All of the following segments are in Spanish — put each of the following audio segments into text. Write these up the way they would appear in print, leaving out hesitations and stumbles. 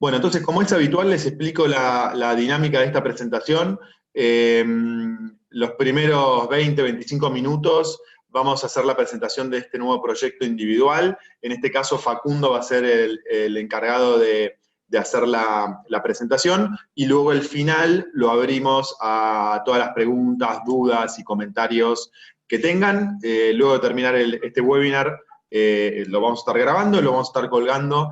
Bueno, entonces, como es habitual, les explico la dinámica de esta presentación. Los primeros 20-25 minutos vamos a hacer la presentación de este nuevo proyecto individual. En este caso, Facundo va a ser el encargado de hacer la presentación, y luego el final lo abrimos a todas las preguntas, dudas y comentarios que tengan. Luego de terminar este webinar, lo vamos a estar grabando, lo vamos a estar colgando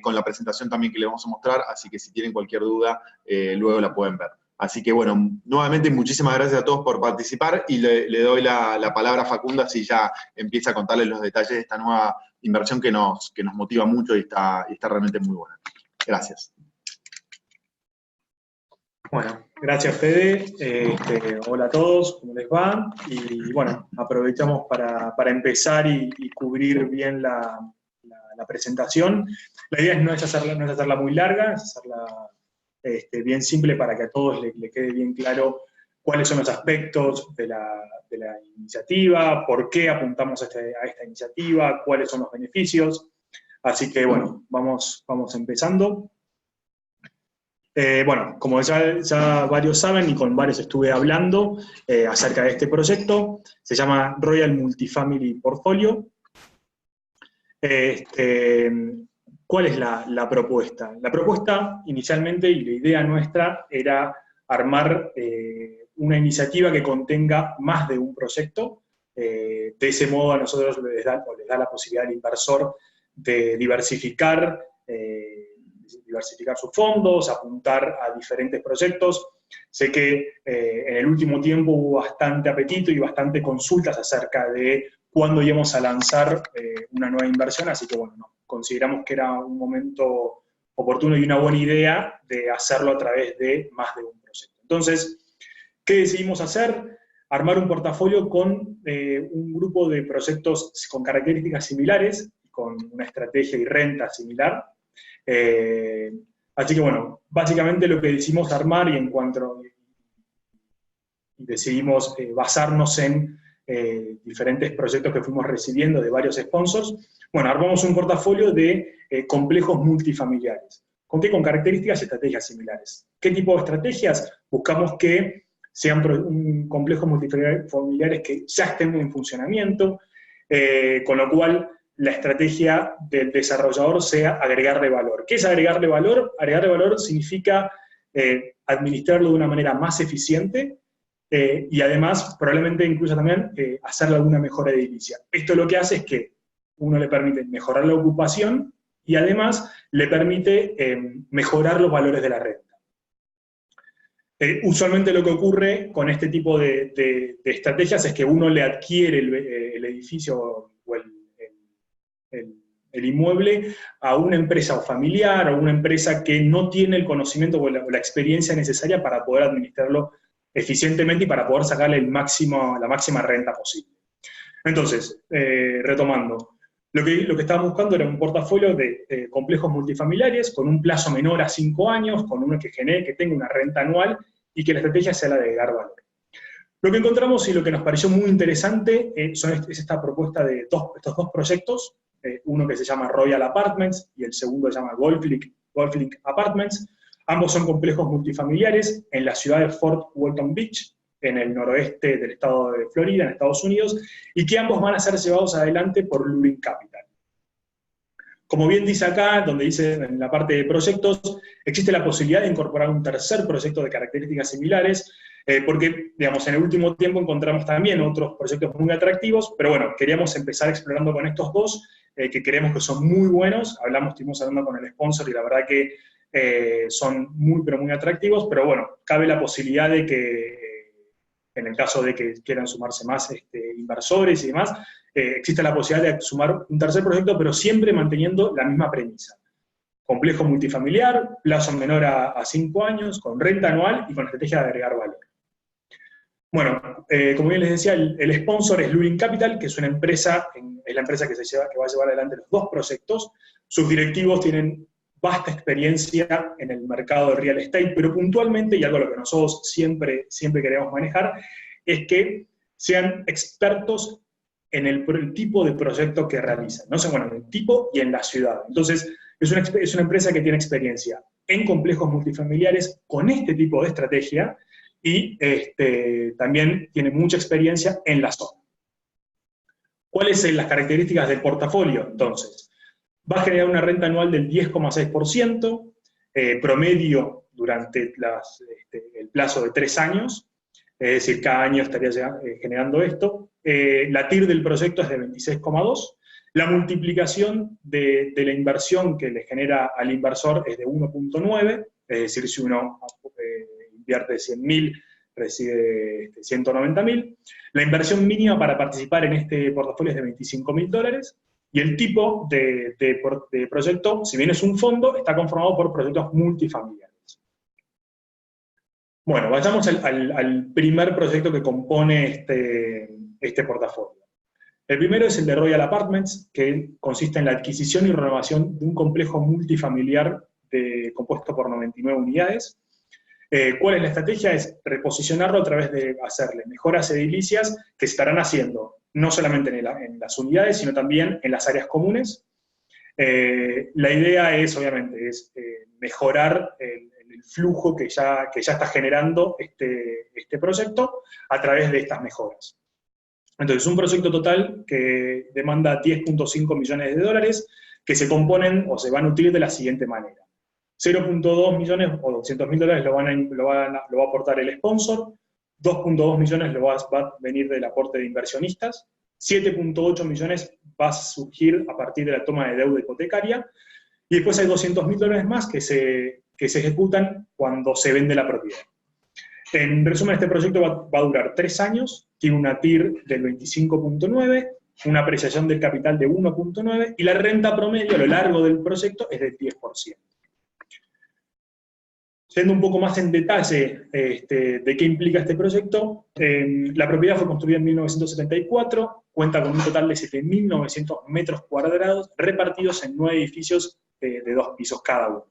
con la presentación también que le vamos a mostrar, así que si tienen cualquier duda, luego la pueden ver. Así que bueno, nuevamente muchísimas gracias a todos por participar, y le doy la palabra a Facundo, así ya empieza a contarles los detalles de esta nueva inversión que nos motiva mucho y está realmente muy buena. Gracias. Bueno, gracias Fede. Hola a todos, ¿cómo les va? Y bueno, aprovechamos para empezar y cubrir bien la presentación. La idea no es hacerla muy larga, es hacerla bien simple para que a todos le quede bien claro cuáles son los aspectos de la iniciativa, por qué apuntamos a esta iniciativa, cuáles son los beneficios. Así que bueno, vamos empezando. Bueno, como ya varios saben, y con varios estuve hablando acerca de este proyecto, se llama Royal Multifamily Portfolio. ¿Cuál es la propuesta? La propuesta inicialmente, y la idea nuestra, era armar una iniciativa que contenga más de un proyecto. De ese modo a nosotros les da la posibilidad al inversor de diversificar sus fondos, apuntar a diferentes proyectos. Sé que en el último tiempo hubo bastante apetito y bastante consultas acerca de cuándo íbamos a lanzar una nueva inversión, así que bueno, consideramos que era un momento oportuno y una buena idea de hacerlo a través de más de un proyecto. Entonces, ¿qué decidimos hacer? Armar un portafolio con un grupo de proyectos con características similares, con una estrategia y renta similar. Así que bueno, básicamente lo que decidimos armar y decidimos basarnos en diferentes proyectos que fuimos recibiendo de varios sponsors. Bueno, armamos un portafolio de complejos multifamiliares. ¿Con qué? Con características y estrategias similares. ¿Qué tipo de estrategias? Buscamos que sean complejos multifamiliares que ya estén en funcionamiento, con lo cual la estrategia del desarrollador sea agregarle valor. ¿Qué es agregarle valor? Agregarle valor significa administrarlo de una manera más eficiente y además probablemente incluso también hacerle alguna mejora edilicia. Esto lo que hace es que uno le permite mejorar la ocupación y además le permite mejorar los valores de la renta. Usualmente lo que ocurre con este tipo de estrategias es que uno le adquiere el edificio o el inmueble a una empresa o familiar o una empresa que no tiene el conocimiento o la experiencia necesaria para poder administrarlo eficientemente y para poder sacarle la máxima renta posible. Entonces, retomando, lo que estábamos buscando era un portafolio de complejos multifamiliares con un plazo menor a 5 años, con uno que tenga una renta anual y que la estrategia sea la de agregar valor. Lo que encontramos y lo que nos pareció muy interesante es esta propuesta de estos dos proyectos, uno que se llama Royal Apartments y el segundo se llama Golf Link Apartments. Ambos son complejos multifamiliares en la ciudad de Fort Walton Beach, en el noroeste del estado de Florida, en Estados Unidos, y que ambos van a ser llevados adelante por Luring Capital. Como bien dice acá, donde dice en la parte de proyectos, existe la posibilidad de incorporar un tercer proyecto de características similares, porque, digamos, en el último tiempo encontramos también otros proyectos muy atractivos, pero bueno, queríamos empezar explorando con estos dos, que creemos que son muy buenos. Estuvimos hablando con el sponsor y la verdad que son muy, pero muy atractivos, pero bueno, cabe la posibilidad de que, en el caso de que quieran sumarse más inversores y demás, existe la posibilidad de sumar un tercer proyecto, pero siempre manteniendo la misma premisa. Complejo multifamiliar, plazo menor a 5 años, con renta anual y con estrategia de agregar valor. Bueno, como bien les decía, el sponsor es Luring Capital, que es una empresa, es la empresa que va a llevar adelante los dos proyectos. Sus directivos tienen vasta experiencia en el mercado de real estate, pero puntualmente, y algo a lo que nosotros siempre queremos manejar, es que sean expertos en el tipo de proyecto que realizan, ¿no? Bueno, en el tipo y en la ciudad. Entonces, Es una empresa que tiene experiencia en complejos multifamiliares con este tipo de estrategia y también tiene mucha experiencia en la zona. ¿Cuáles son las características del portafolio? Entonces, va a generar una renta anual del 10,6%, promedio durante el plazo de 3 años, es decir, cada año estaría generando esto. La TIR del proyecto es de 26,2. La multiplicación de la inversión que le genera al inversor es de 1,9, es decir, si uno invierte 100.000, recibe 190.000. La inversión mínima para participar en este portafolio es de $25.000, y el tipo de proyecto, si bien es un fondo, está conformado por proyectos multifamiliares. Bueno, vayamos al primer proyecto que compone este portafolio. El primero es el de Royal Apartments, que consiste en la adquisición y renovación de un complejo multifamiliar compuesto por 99 unidades. ¿Cuál es la estrategia? Es reposicionarlo a través de hacerle mejoras edilicias que se estarán haciendo no solamente en las unidades, sino también en las áreas comunes. La idea es, obviamente, mejorar el flujo que ya está generando este proyecto a través de estas mejoras. Entonces, un proyecto total que demanda $10.5 millones, que se componen o se van a nutrir de la siguiente manera. 0.2 millones o $200.000 lo va a aportar el sponsor, 2.2 millones va a venir del aporte de inversionistas, 7.8 millones va a surgir a partir de la toma de deuda hipotecaria, y después hay $200.000 más que se ejecutan cuando se vende la propiedad. En resumen, este proyecto va a durar 3 años, tiene una TIR del 25.9, una apreciación del capital de 1.9, y la renta promedio a lo largo del proyecto es del 10%. Yendo un poco más en detalle de qué implica este proyecto, la propiedad fue construida en 1974, cuenta con un total de 7.900 metros cuadrados repartidos en 9 edificios de 2 pisos cada uno.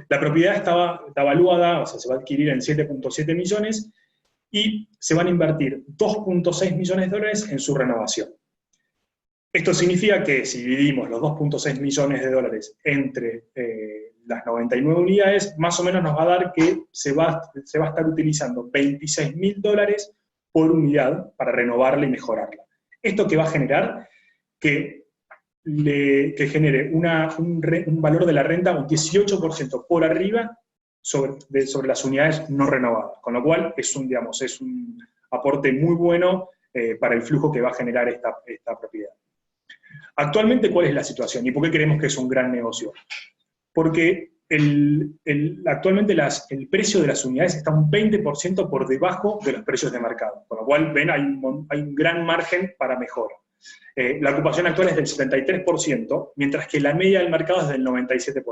La propiedad está evaluada, o sea, se va a adquirir en 7.7 millones, y se van a invertir $2.6 millones en su renovación. Esto significa que si dividimos los $2.6 millones entre las 99 unidades, más o menos nos va a dar que se va a estar utilizando $26.000 por unidad para renovarla y mejorarla. ¿Esto qué va a generar? Que genere un valor de la renta un 18% por arriba sobre las unidades no renovadas, con lo cual es un aporte muy bueno para el flujo que va a generar esta propiedad. Actualmente, ¿cuál es la situación? ¿Y por qué creemos que es un gran negocio? Porque actualmente el precio de las unidades está un 20% por debajo de los precios de mercado, con lo cual, ven, hay un gran margen para mejora. La ocupación actual es del 73%, mientras que la media del mercado es del 97%.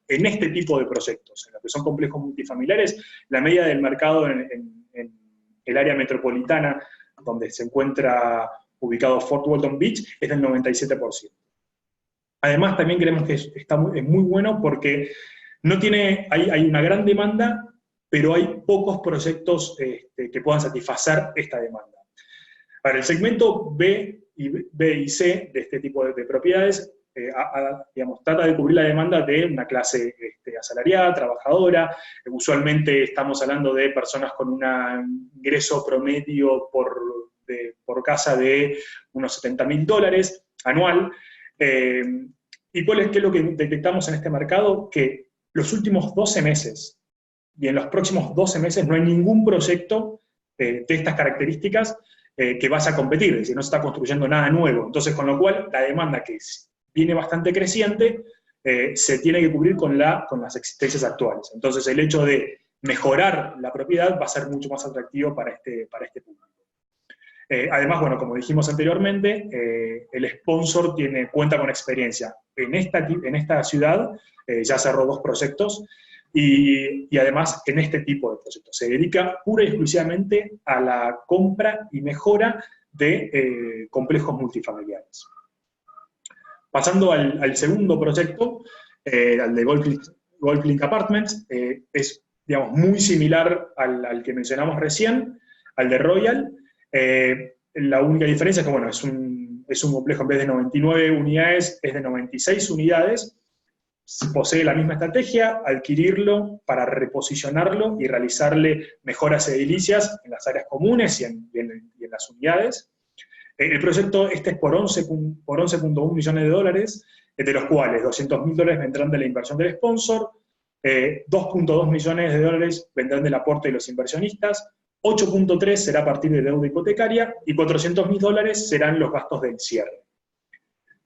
En este tipo de proyectos, en los que son complejos multifamiliares, la media del mercado en el área metropolitana, donde se encuentra ubicado Fort Walton Beach, es del 97%. Además, también creemos que es muy bueno porque hay una gran demanda, pero hay pocos proyectos que puedan satisfacer esta demanda. Para el segmento B y C de este tipo de propiedades, trata de cubrir la demanda de una clase asalariada, trabajadora. Usualmente estamos hablando de personas con un ingreso promedio por casa de unos $70.000 anual. ¿Y qué es lo que detectamos en este mercado? Que los últimos 12 meses y en los próximos 12 meses no hay ningún proyecto de estas características que vaya a competir, es decir, no se está construyendo nada nuevo. Entonces, con lo cual, la demanda, que viene bastante creciente, se tiene que cubrir con las existencias actuales. Entonces, el hecho de mejorar la propiedad va a ser mucho más atractivo para este público. Además, bueno, como dijimos anteriormente, el sponsor cuenta con experiencia. En esta ciudad ya cerró 2 proyectos, y además en este tipo de proyectos. Se dedica pura y exclusivamente a la compra y mejora de complejos multifamiliares. Pasando al segundo proyecto, al de Golf Link Apartments, es, digamos, muy similar al que mencionamos recién, al de Royal. La única diferencia es que, bueno, es un es un complejo, en vez de 99 unidades, es de 96 unidades. Posee la misma estrategia, adquirirlo para reposicionarlo y realizarle mejoras edilicias en las áreas comunes y en las unidades. El proyecto es por 11.1 millones de dólares, de los cuales $200.000 vendrán de la inversión del sponsor, 2.2 millones de dólares vendrán del aporte de los inversionistas, 8.3 será a partir de deuda hipotecaria y $400.000 serán los gastos del cierre.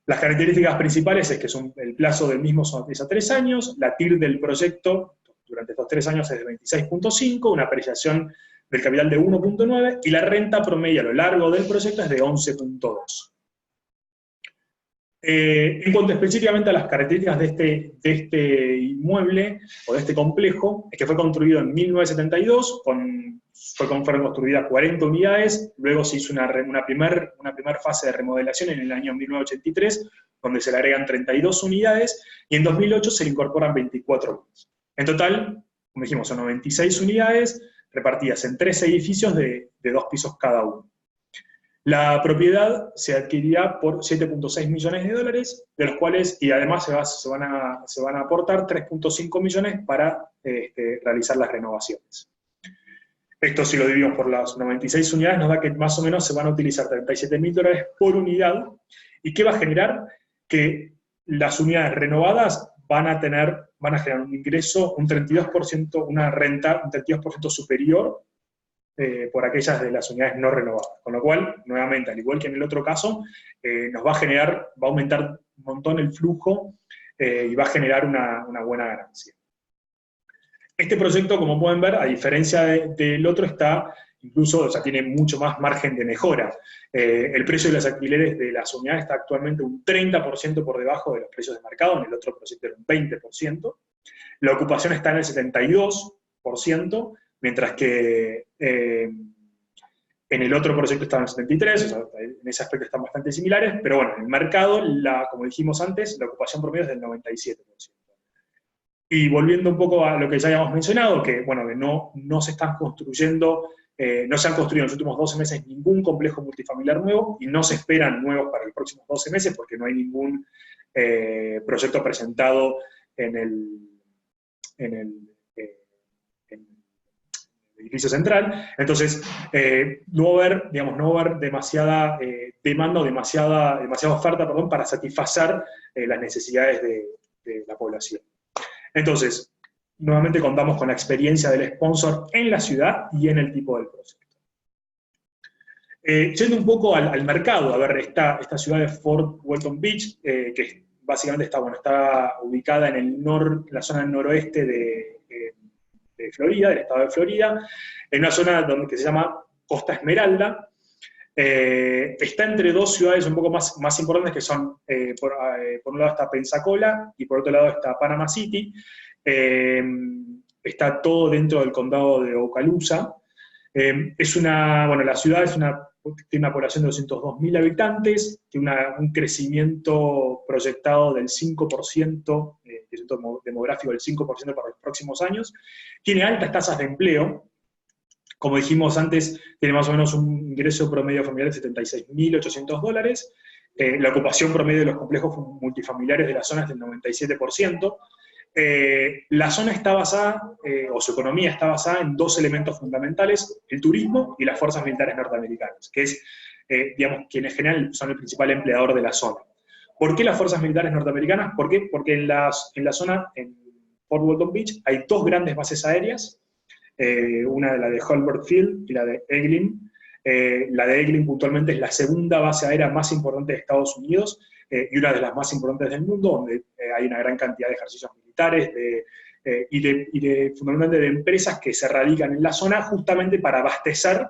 Las características principales es que el plazo del mismo es a 3 años, la TIR del proyecto durante estos 3 años es de 26.5, una apreciación del capital de 1.9 y la renta promedio a lo largo del proyecto es de 11.2. En cuanto específicamente a las características de este inmueble, o de este complejo, es que fue construido en 1972, fueron construidas 40 unidades, luego se hizo una primer fase de remodelación en el año 1983, donde se le agregan 32 unidades, y en 2008 se le incorporan 24 unidades. En total, como dijimos, son 96 unidades, repartidas en 3 edificios de 2 pisos cada uno. La propiedad se adquirirá por 7.6 millones de dólares, de los cuales, y además se van a aportar 3.5 millones para realizar las renovaciones. Esto, si lo dividimos por las 96 unidades, nos da que más o menos se van a utilizar $37.000 por unidad, y ¿qué va a generar? Que las unidades renovadas van a generar un ingreso, un 32%, una renta, un 32% superior por aquellas de las unidades no renovadas. Con lo cual, nuevamente, al igual que en el otro caso, va a aumentar un montón el flujo y va a generar una buena ganancia. Este proyecto, como pueden ver, a diferencia del otro, tiene mucho más margen de mejora. El precio de los alquileres de las unidades está actualmente un 30% por debajo de los precios de mercado, en el otro proyecto era un 20%. La ocupación está en el 72%, mientras que en el otro proyecto estaba en el 73%, o sea, en ese aspecto están bastante similares, pero bueno, en el mercado, como dijimos antes, la ocupación promedio es del 97%. Y volviendo un poco a lo que ya habíamos mencionado, que bueno, que no se están construyendo, no se han construido en los últimos 12 meses ningún complejo multifamiliar nuevo, y no se esperan nuevos para los próximos 12 meses, porque no hay ningún proyecto presentado en el edificio central. Entonces, no va a haber demasiada demanda o demasiada oferta, para satisfacer las necesidades de la población. Entonces, nuevamente contamos con la experiencia del sponsor en la ciudad y en el tipo del proyecto. Yendo un poco al mercado, a ver, esta ciudad de Fort Walton Beach, que básicamente está ubicada en la zona del noroeste de Florida, del estado de Florida, en una zona que se llama Costa Esmeralda. Está entre 2 ciudades un poco más importantes, que son, por un lado está Pensacola, y por otro lado está Panama City. Está todo dentro del condado de Okaloosa. La ciudad tiene una población de 202.000 habitantes, tiene un crecimiento proyectado del 5%, crecimiento demográfico del 5% para los próximos años. Tiene altas tasas de empleo. Como dijimos antes, tiene más o menos un ingreso promedio familiar de $76.800. La ocupación promedio de los complejos multifamiliares de la zona es del 97%. La zona está basada, o su economía está basada en 2 elementos fundamentales: el turismo y las fuerzas militares norteamericanas, que es, que en general son el principal empleador de la zona. ¿Por qué las fuerzas militares norteamericanas? ¿Por qué? Porque en la zona, en Fort Walton Beach, hay 2 grandes bases aéreas, una de la de Hurlburt Field y la de Eglin. La de Eglin puntualmente es la segunda base aérea más importante de Estados Unidos, y una de las más importantes del mundo, donde hay una gran cantidad de ejercicios militares fundamentalmente de empresas que se radican en la zona justamente para abastecer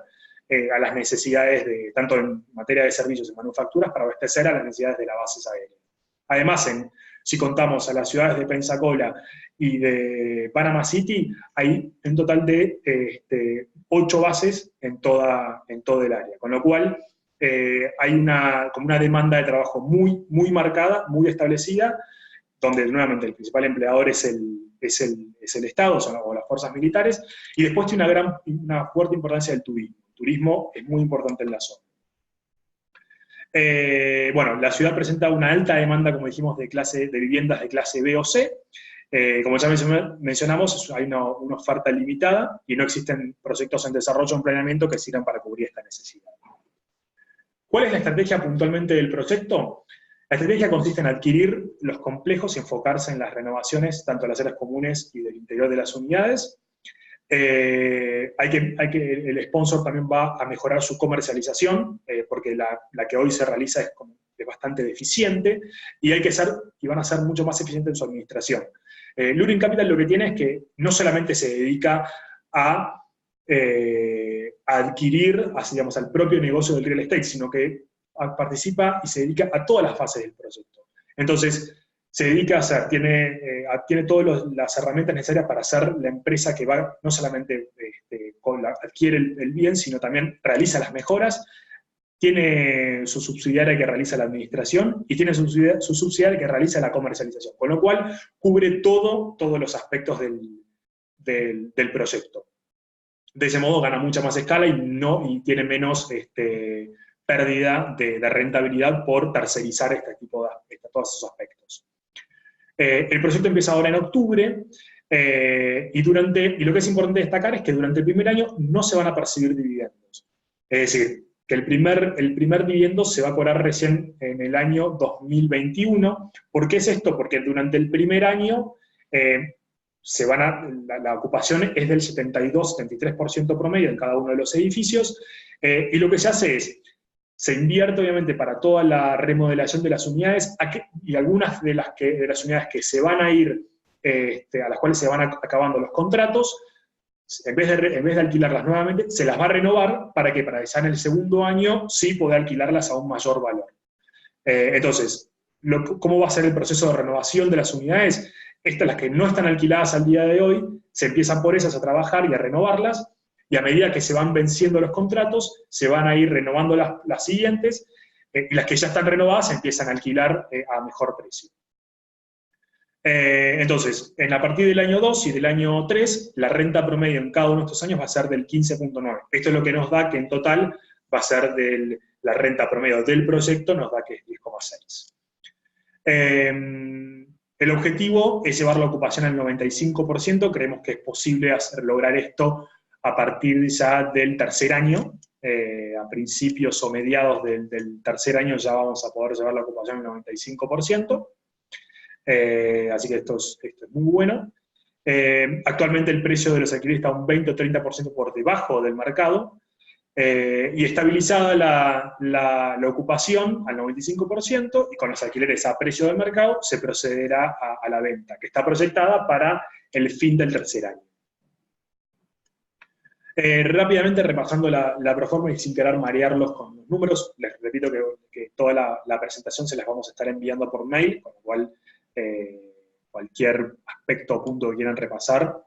a las necesidades, tanto en materia de servicios y manufacturas, para abastecer a las necesidades de las bases aéreas. Además, si contamos a las ciudades de Pensacola y de Panama City, hay un total de 8 bases en toda el área, con lo cual hay como una demanda de trabajo muy, muy marcada, muy establecida, donde nuevamente el principal empleador es el Estado, o las fuerzas militares, y después tiene una fuerte importancia del turismo. El turismo es muy importante en la zona. Bueno, la ciudad presenta una alta demanda, como dijimos, de viviendas de clase B o C. Como ya mencionamos, hay una oferta limitada y no existen proyectos en desarrollo o en planeamiento que sirvan para cubrir esta necesidad. ¿Cuál es la estrategia puntualmente del proyecto? La estrategia consiste en adquirir los complejos y enfocarse en las renovaciones, tanto de las áreas comunes y del interior de las unidades. El sponsor también va a mejorar su comercialización, porque la que hoy se realiza es bastante deficiente, y van a ser mucho más eficientes en su administración. Luring Capital lo que tiene es que no solamente se dedica a adquirir, digamos, al propio negocio del real estate, sino que participa y se dedica a todas las fases del proyecto. Entonces, se dedica a hacer, tiene todas las herramientas necesarias para ser la empresa que va, no solamente adquiere el bien, sino también realiza las mejoras, tiene su subsidiaria que realiza la administración y tiene su subsidiaria que realiza la comercialización, con lo cual cubre todos los aspectos del proyecto. De ese modo gana mucha más escala y tiene menos pérdida de rentabilidad por tercerizar todos esos aspectos. El proyecto empieza ahora en octubre, y lo que es importante destacar es que durante el primer año no se van a percibir dividendos. Es decir, que el primer dividendo se va a cobrar recién en el año 2021. ¿Por qué es esto? Porque durante el primer año la ocupación es del 72-73% promedio en cada uno de los edificios, y lo que se hace es, se invierte obviamente para toda la remodelación de las unidades, y algunas de las unidades que se van a ir, a las cuales se van acabando los contratos, en vez de alquilarlas nuevamente, se las va a renovar para que ya en el segundo año sí poder alquilarlas a un mayor valor. Entonces, ¿cómo va a ser el proceso de renovación de las unidades? Estas, las que no están alquiladas al día de hoy, se empiezan por esas a trabajar y a renovarlas, y a medida que se van venciendo los contratos, se van a ir renovando las siguientes, y las que ya están renovadas se empiezan a alquilar a mejor precio. Entonces, a partir del año 2 y del año 3, la renta promedio en cada uno de estos años va a ser del 15.9. Esto es lo que nos da que en total va a ser la renta promedio del proyecto, nos da que es 10,6. El objetivo es llevar la ocupación al 95%, creemos que es posible lograr esto a partir ya del tercer año, a principios o mediados del tercer año ya vamos a poder llevar la ocupación al 95%, así que esto es muy bueno. Actualmente el precio de los alquileres está un 20 o 30% por debajo del mercado, y estabilizada la ocupación al 95%, y con los alquileres a precio del mercado se procederá a la venta, que está proyectada para el fin del tercer año. Rápidamente repasando la proforma y sin querer marearlos con los números, les repito que toda la presentación se las vamos a estar enviando por mail, con lo cual cualquier aspecto o punto que quieran repasar, no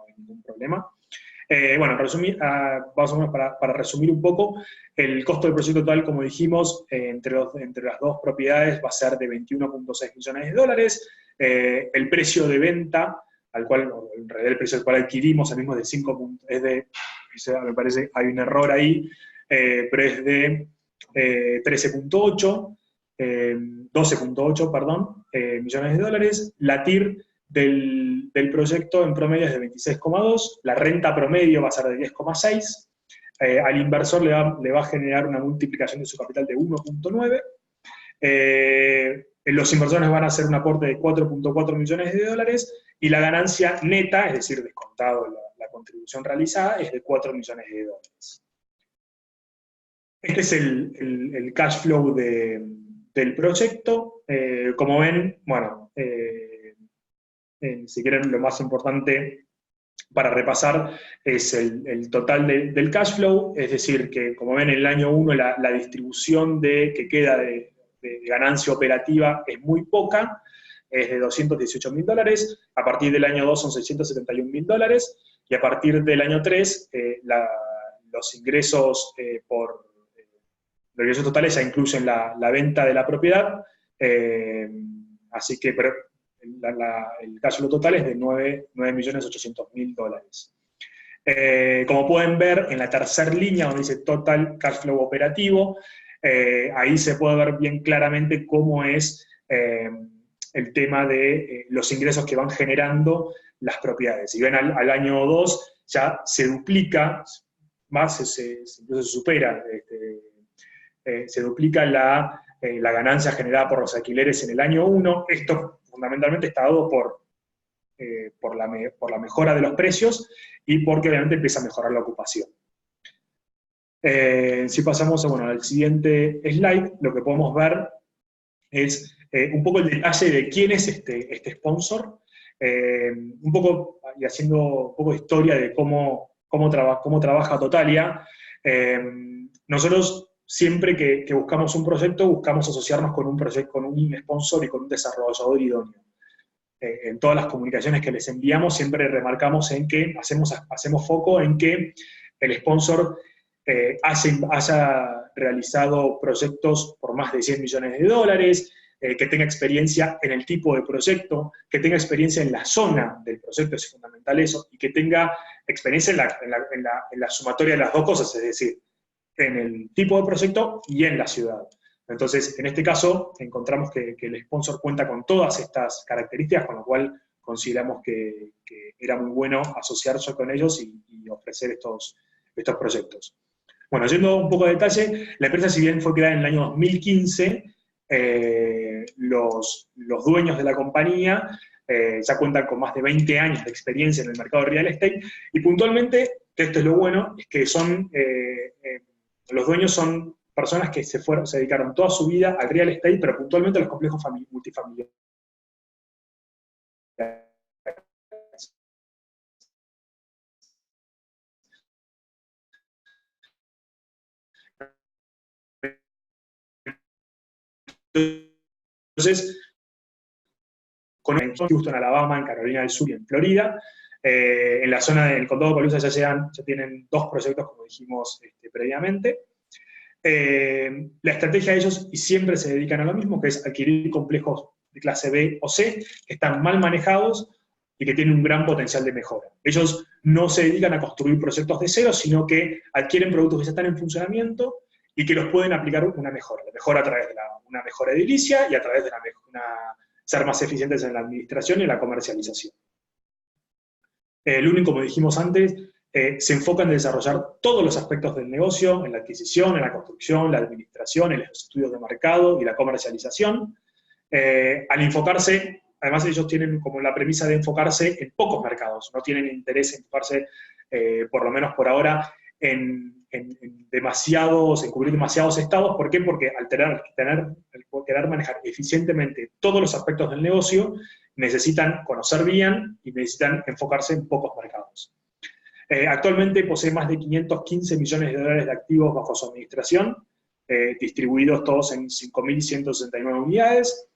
hay ningún problema. Bueno, más o menos para resumir un poco, el costo del proyecto total, como dijimos, entre las dos propiedades va a ser de 21.6 millones de dólares. El precio de venta, en realidad el precio al cual adquirimos, el mismo es de 5, me parece, hay un error ahí, pero es de 12.8, perdón, millones de dólares. La TIR del proyecto en promedio es de 26,2, la renta promedio va a ser de 10,6, al inversor le va a generar una multiplicación de su capital de 1.9, los inversores van a hacer un aporte de 4.4 millones de dólares, y la ganancia neta, es decir, descontado la contribución realizada, es de 4 millones de dólares. Este es el cash flow del proyecto. Como ven, bueno, si quieren, lo más importante para repasar es el total del cash flow, es decir, que como ven en el año 1 la distribución que queda de ganancia operativa es muy poca, es de $218.000, a partir del año 2 son $671.000, y a partir del año 3 los ingresos los ingresos totales ya incluyen la venta de la propiedad, así que el cash flow total es de $9.800.000. Como pueden ver, en la tercera línea, donde dice Total Cash Flow Operativo, ahí se puede ver bien claramente cómo es el tema de los ingresos que van generando las propiedades. Si ven al año 2 ya se duplica, más incluso se supera, se duplica la ganancia generada por los alquileres en el año 1. Esto fundamentalmente está dado por la mejora de los precios y porque obviamente empieza a mejorar la ocupación. Si pasamos al siguiente slide, lo que podemos ver es un poco el detalle de quién es este sponsor, un poco, y haciendo un poco de historia de cómo trabaja Totalia. Nosotros siempre que buscamos un proyecto, buscamos asociarnos con un sponsor y con un desarrollador idóneo. En todas las comunicaciones que les enviamos siempre remarcamos en que hacemos foco en que el sponsor haya realizado proyectos por más de 100 millones de dólares, que tenga experiencia en el tipo de proyecto, que tenga experiencia en la zona del proyecto, es fundamental eso, y que tenga experiencia en la sumatoria de las dos cosas, es decir, en el tipo de proyecto y en la ciudad. Entonces, en este caso, encontramos que el sponsor cuenta con todas estas características, con lo cual consideramos que era muy bueno asociarse con ellos y ofrecer estos proyectos. Bueno, yendo un poco a detalle, la empresa, si bien fue creada en el año 2015, los dueños de la compañía ya cuentan con más de 20 años de experiencia en el mercado de real estate, y puntualmente, que esto es lo bueno, es que los dueños son personas que se dedicaron toda su vida al real estate, pero puntualmente a los complejos multifamiliares. Entonces, con Houston, Alabama, en Carolina del Sur y en Florida, en la zona del condado de Palusa ya tienen 2 proyectos, como dijimos previamente. La estrategia de ellos, y siempre se dedican a lo mismo, que es adquirir complejos de clase B o C, que están mal manejados y que tienen un gran potencial de mejora. Ellos no se dedican a construir proyectos de cero, sino que adquieren productos que ya están en funcionamiento y que los pueden aplicar una mejora a través de una mejora edilicia y a través de ser más eficientes en la administración y en la comercialización. El único, como dijimos antes, se enfoca en desarrollar todos los aspectos del negocio, en la adquisición, en la construcción, la administración, en los estudios de mercado y la comercialización. Al enfocarse, además ellos tienen como la premisa de enfocarse en pocos mercados, no tienen interés en enfocarse, por lo menos por ahora, en cubrir demasiados estados. ¿Por qué? Porque al querer manejar eficientemente todos los aspectos del negocio, necesitan conocer bien y necesitan enfocarse en pocos mercados. Actualmente posee más de 515 millones de dólares de activos bajo su administración, distribuidos todos en 5.169 unidades.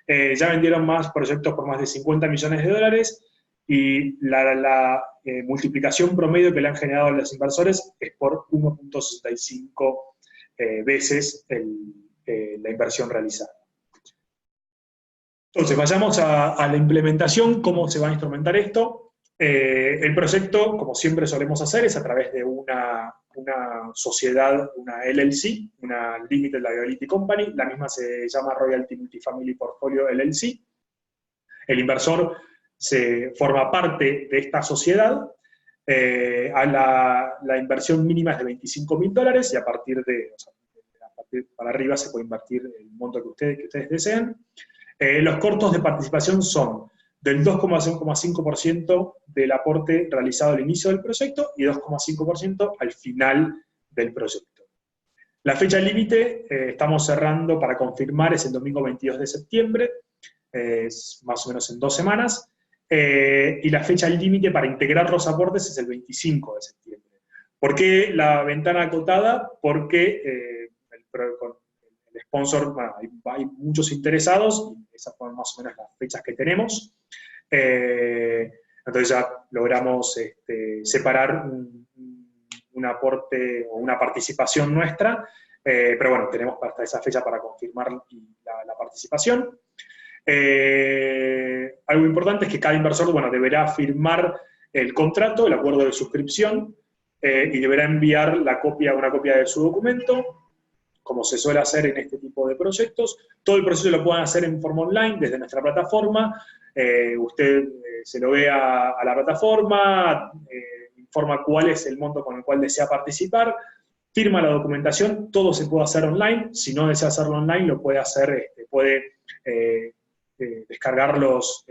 Ya vendieron más proyectos por más de 50 millones de dólares, y la multiplicación promedio que le han generado a los inversores es por 1.65 veces la inversión realizada. Entonces, vayamos a la implementación, cómo se va a instrumentar esto. El proyecto, como siempre solemos hacer, es a través de una sociedad, una LLC, una Limited Liability Company. La misma se llama Royalty Multifamily Portfolio LLC. El inversor se forma parte de esta sociedad. La inversión mínima es de $25.000, y a partir para arriba se puede invertir el monto que ustedes deseen. Los costos de participación son del 2,5% del aporte realizado al inicio del proyecto y 2,5% al final del proyecto. La fecha límite, estamos cerrando para confirmar, es el domingo 22 de septiembre, es más o menos en 2 semanas, y la fecha límite para integrar los aportes es el 25 de septiembre. ¿Por qué la ventana acotada? Porque con el sponsor, bueno, hay muchos interesados, y esas son más o menos las fechas que tenemos. Entonces ya logramos separar un aporte o una participación nuestra, pero bueno, tenemos hasta esa fecha para confirmar la participación. Algo importante es que cada inversor, bueno, deberá firmar el contrato, el acuerdo de suscripción, y deberá enviar una copia de su documento. como se suele hacer en este tipo de proyectos. Todo el proceso lo pueden hacer en forma online desde nuestra plataforma. Usted se lo ve a la plataforma, informa cuál es el monto con el cual desea participar, firma la documentación, todo se puede hacer online. Si no desea hacerlo online, lo puede hacer, puede descargar los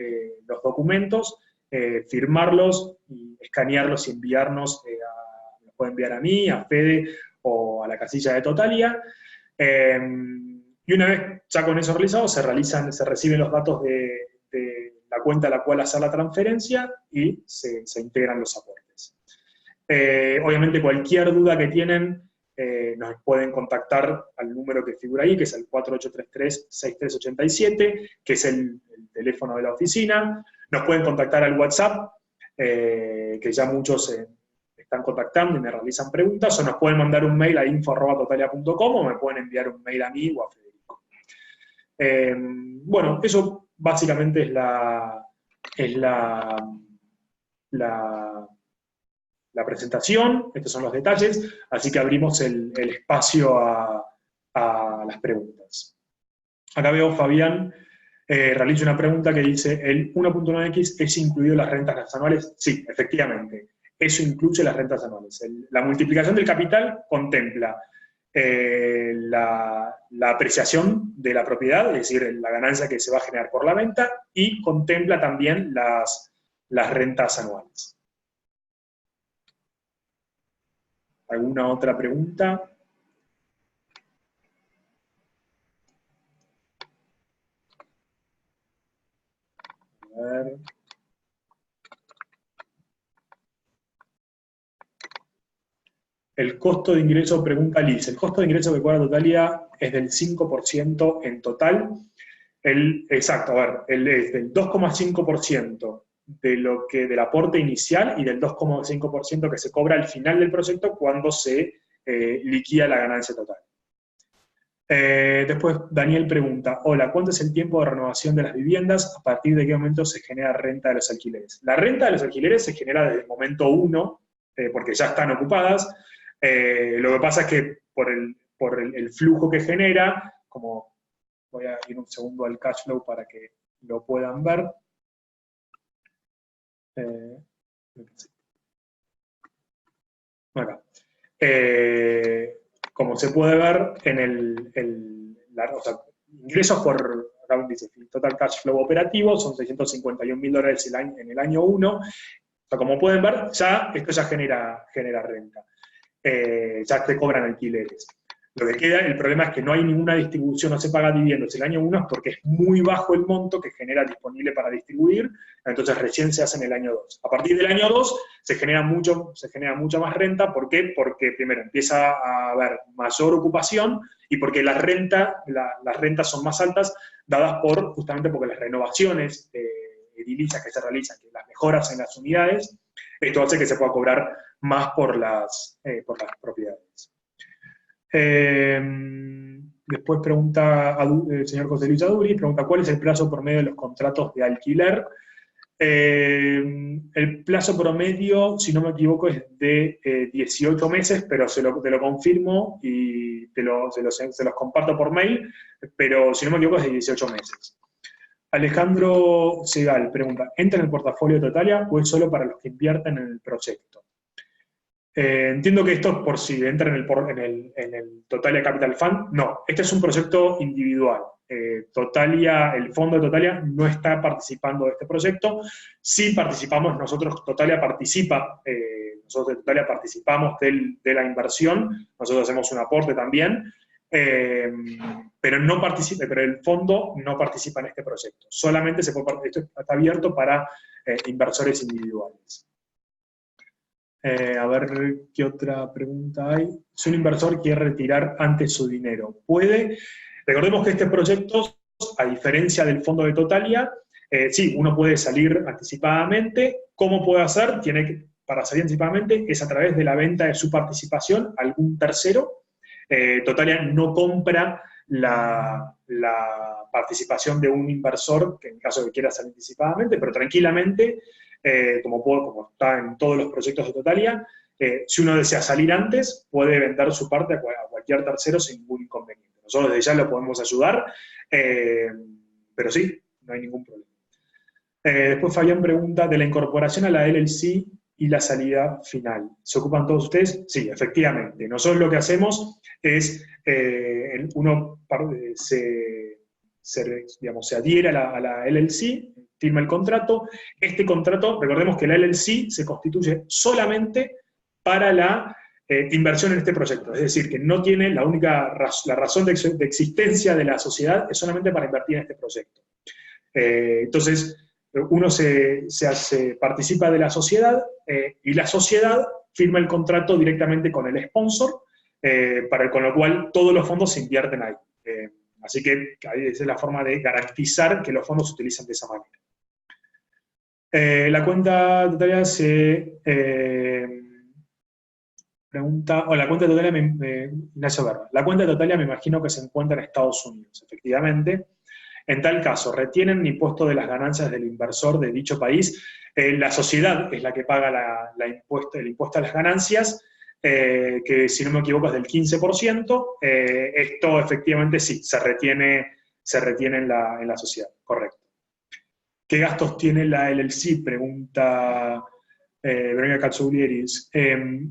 documentos, firmarlos y escanearlos y enviarnos, los puede enviar a mí, a Fede o a la casilla de Totalia. Y una vez ya con eso realizado, se reciben los datos de la cuenta a la cual hacer la transferencia y se integran los aportes. Obviamente cualquier duda que tienen, nos pueden contactar al número que figura ahí, que es el 4833-6387, que es el teléfono de la oficina. Nos pueden contactar al WhatsApp, que ya muchos están contactando y me realizan preguntas, o nos pueden mandar un mail a info@totalia.com, o me pueden enviar un mail a mí o a Federico. Bueno, eso básicamente es la presentación. Estos son los detalles, así que abrimos el espacio a las preguntas. Acá veo Fabián realiza una pregunta que dice, ¿el 1.9x es incluido en las rentas anuales? Sí, efectivamente, eso incluye las rentas anuales. La multiplicación del capital contempla la apreciación de la propiedad, es decir, la ganancia que se va a generar por la venta, y contempla también las rentas anuales. ¿Alguna otra pregunta? A ver. El costo de ingreso, pregunta Liz. El costo de ingreso que cobra Totalia es del 5% en total. Exacto, a ver, es del 2,5% del aporte inicial y del 2,5% que se cobra al final del proyecto cuando se liquida la ganancia total. Después Daniel pregunta, hola, ¿cuánto es el tiempo de renovación de las viviendas? ¿A partir de qué momento se genera renta de los alquileres? La renta de los alquileres se genera desde el momento 1, porque ya están ocupadas. Lo que pasa es que por el flujo que genera, como voy a ir un segundo al cash flow para que lo puedan ver. Acá. Como se puede ver en ingresos por, acá dice, total cash flow operativo, son $651.000 en el año 1. O sea, como pueden ver, esto ya genera renta. Ya te cobran alquileres. Lo que queda, el problema es que no hay ninguna distribución, no se paga dividendos el año 1, es porque es muy bajo el monto que genera disponible para distribuir, entonces recién se hace en el año 2. A partir del año 2 se genera mucha más renta. ¿Por qué? Porque primero empieza a haber mayor ocupación y porque las rentas son más altas, dadas justamente porque las renovaciones edilicias que se realizan, que las mejoras en las unidades, esto hace que se pueda cobrar más por las propiedades. Después pregunta el señor José Luis Aduri, pregunta ¿cuál es el plazo promedio de los contratos de alquiler? El plazo promedio, si no me equivoco, es de 18 meses, pero te lo confirmo y se los comparto por mail, pero si no me equivoco es de 18 meses. Alejandro Segal pregunta, ¿entra en el portafolio de Totalia o es solo para los que invierten en el proyecto? Entiendo que esto es por si entra en el Totalia Capital Fund. No, este es un proyecto individual. El fondo de Totalia no está participando de este proyecto. Sí participamos, nosotros de Totalia participamos de la inversión, nosotros hacemos un aporte también, pero el fondo no participa en este proyecto. Solamente esto está abierto para inversores individuales. A ver qué otra pregunta hay. Si un inversor quiere retirar antes su dinero, ¿puede? Recordemos que este proyecto, a diferencia del fondo de Totalia, sí, uno puede salir anticipadamente. ¿Cómo puede hacer? Para salir anticipadamente es a través de la venta de su participación a algún tercero. Totalia no compra la participación de un inversor, que en caso de que quiera salir anticipadamente, pero tranquilamente como está en todos los proyectos de Totalia. Si uno desea salir antes, puede vender su parte a cualquier tercero sin ningún inconveniente. Nosotros desde ya lo podemos ayudar, pero sí, no hay ningún problema. Después Fabián pregunta, de la incorporación a la LLC y la salida final, ¿se ocupan todos ustedes? Sí, efectivamente. Nosotros lo que hacemos es, uno se adhiere a la LLC, firma el contrato. Este contrato, recordemos que la LLC se constituye solamente para la inversión en este proyecto, es decir, que no tiene la razón de existencia de la sociedad es solamente para invertir en este proyecto. Entonces, uno se participa de la sociedad y la sociedad firma el contrato directamente con el sponsor, con lo cual todos los fondos se invierten ahí. Así que esa es la forma de garantizar que los fondos se utilizan de esa manera. La cuenta Totalia se pregunta, la cuenta Totalia, Ignacio Berra, la cuenta Totalia me imagino que se encuentra en Estados Unidos, efectivamente. En tal caso, ¿retienen el impuesto de las ganancias del inversor de dicho país? La sociedad es la que paga el impuesto a las ganancias, que si no me equivoco es del 15%. Esto efectivamente sí, se retiene en la sociedad, correcto. ¿Qué gastos tiene la LLC? Pregunta Verónica Katsouliris.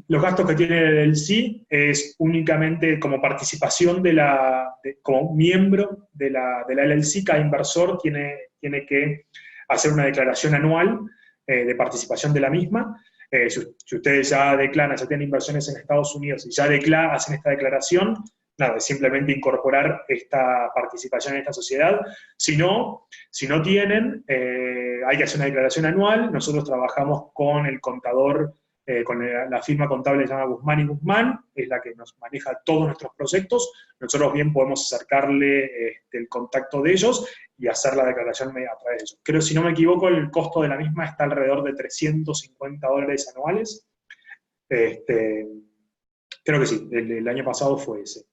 Los gastos que tiene la LLC es únicamente como participación como miembro de la LLC. Cada inversor tiene que hacer una declaración anual de participación de la misma. Si ustedes ya tienen inversiones en Estados Unidos y ya hacen esta declaración, nada, es simplemente incorporar esta participación en esta sociedad. Si no tienen, hay que hacer una declaración anual. Nosotros trabajamos con el contador, con la firma contable que se llama Guzmán y Guzmán, es la que nos maneja todos nuestros proyectos. Nosotros bien podemos acercarle el contacto de ellos y hacer la declaración a través de ellos. Creo, si no me equivoco, el costo de la misma está alrededor de $350 anuales. Creo que sí, el año pasado fue ese.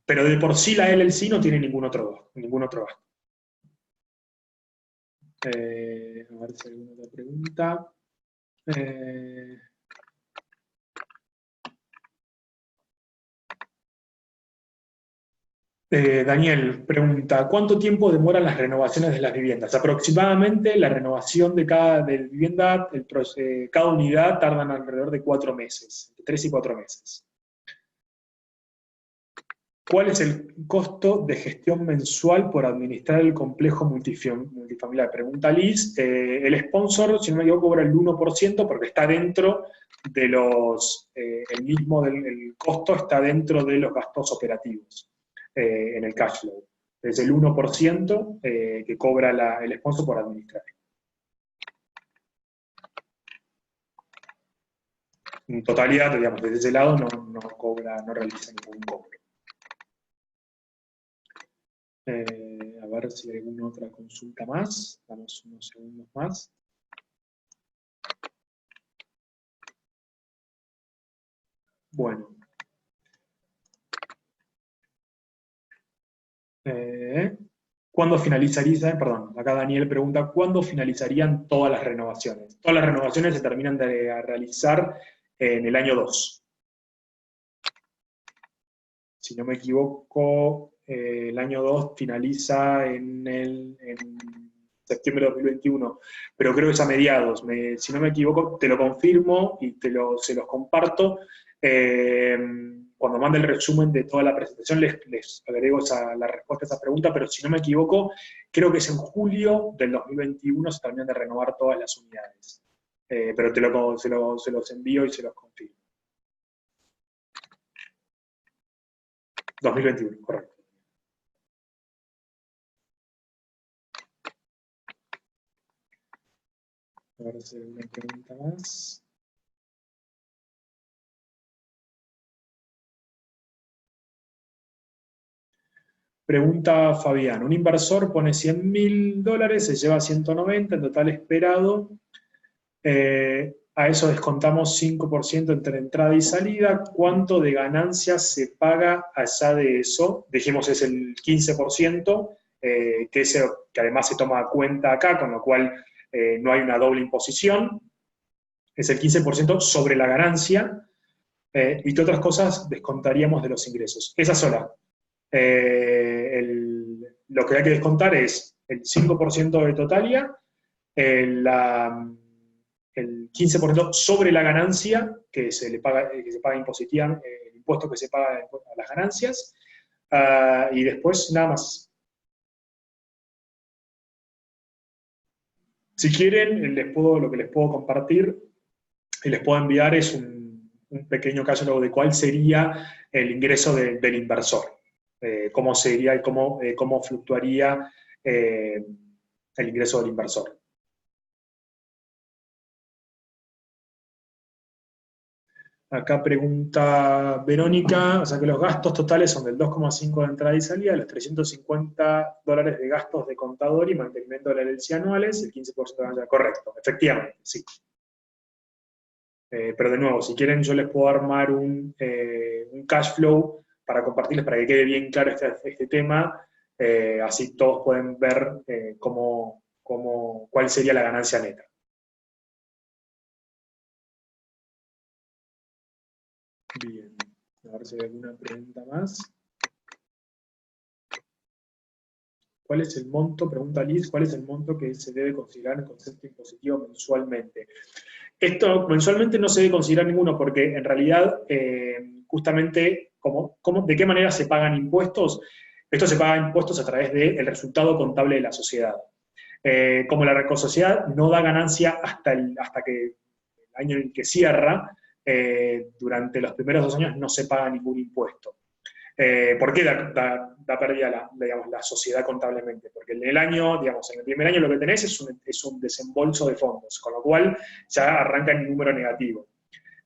Pero de por sí la LLC no tiene ningún otro gasto. A ver si hay alguna otra pregunta. Daniel pregunta, ¿cuánto tiempo demoran las renovaciones de las viviendas? Aproximadamente la renovación de cada vivienda, cada unidad tardan alrededor de 4 meses, de 3 y 4 meses. ¿Cuál es el costo de gestión mensual por administrar el complejo multifamiliar? Pregunta Liz. El sponsor, si no me equivoco, cobra el 1% porque está dentro de el costo está dentro de los gastos operativos en el cash flow. Es el 1% que cobra el sponsor por administrar. En totalidad, digamos, desde ese lado no realiza ningún cobro. A ver si hay alguna otra consulta más. Damos unos segundos más. Bueno. ¿Cuándo finalizaría? Perdón, acá Daniel pregunta, ¿cuándo finalizarían todas las renovaciones? Todas las renovaciones se terminan de realizar en el año 2. Si no me equivoco, el año 2 finaliza en septiembre de 2021, pero creo que es a mediados. Si no me equivoco, te lo confirmo y se los comparto. Cuando mande el resumen de toda la presentación les agrego la respuesta a esa pregunta, pero si no me equivoco, creo que es en julio del 2021 se terminan de renovar todas las unidades. Pero se los envío y se los confirmo. 2021, correcto. A ver si hay una pregunta más. Pregunta Fabián, un inversor pone $100.000, se lleva 190, en total esperado. A eso descontamos 5% entre entrada y salida. ¿Cuánto de ganancias se paga allá de eso? Dijimos es el 15%, que además se toma cuenta acá, con lo cual no hay una doble imposición, es el 15% sobre la ganancia, y qué otras cosas descontaríamos de los ingresos. Esa sola. Lo que hay que descontar es el 5% de totalidad, el 15% sobre la ganancia que se paga impositiva, el impuesto que se paga a las ganancias, y después nada más. Si quieren, lo que les puedo compartir y les puedo enviar es un pequeño caso de cuál sería el ingreso del inversor, cómo sería y cómo fluctuaría el ingreso del inversor. Acá pregunta Verónica, o sea que los gastos totales son del 2,5 de entrada y salida, los $350 de gastos de contador y mantenimiento de la herencia anuales, el 15% de ganancia. Correcto, efectivamente, sí. Pero de nuevo, si quieren yo les puedo armar un cash flow para compartirles, para que quede bien claro este tema, así todos pueden ver cuál sería la ganancia neta. Bien, a ver si hay alguna pregunta más. ¿Cuál es el monto? Pregunta Liz, ¿cuál es el monto que se debe considerar en concepto impositivo mensualmente? Esto mensualmente no se debe considerar ninguno porque en realidad, justamente, ¿de qué manera se pagan impuestos? Esto se paga impuestos a través del resultado contable de la sociedad. Como la sociedad no da ganancia hasta que el año en que cierra, durante los primeros 2 años no se paga ningún impuesto. ¿Por qué da pérdida la sociedad contablemente? Porque en el primer año lo que tenés es un desembolso de fondos, con lo cual ya arranca en número negativo.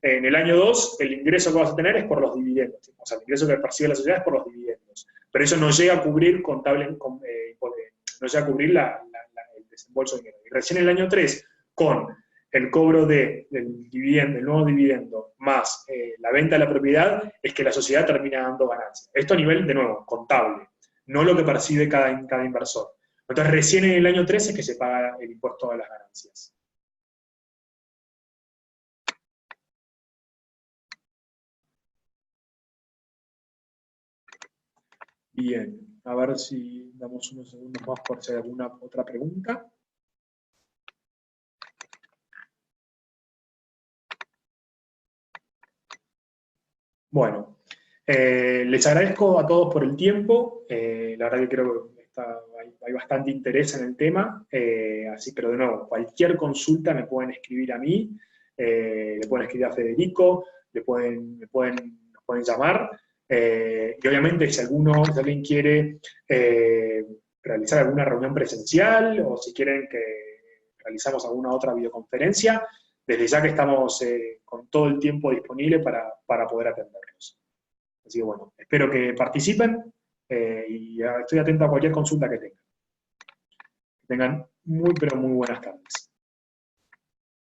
En el año 2, el ingreso que vas a tener es por los dividendos, o sea, el ingreso que percibe la sociedad es por los dividendos, pero eso no llega a cubrir no llega a cubrir el desembolso de dinero. Y recién en el año 3, con el cobro del nuevo dividendo, más la venta de la propiedad, es que la sociedad termina dando ganancias. Esto a nivel, de nuevo, contable, no lo que percibe cada inversor. Entonces, recién en el año 13 es que se paga el impuesto a las ganancias. Bien, a ver si damos unos segundos más por si hay alguna otra pregunta. Bueno, les agradezco a todos por el tiempo. La verdad que creo que hay bastante interés en el tema. Así que, de nuevo, cualquier consulta me pueden escribir a mí, le pueden escribir a Federico, nos pueden llamar. Y obviamente, si alguien quiere realizar alguna reunión presencial o si quieren que realizamos alguna otra videoconferencia, desde ya que estamos con todo el tiempo disponible para poder atenderlos. Así que bueno, espero que participen y estoy atento a cualquier consulta que tengan. Que tengan muy, pero muy buenas tardes.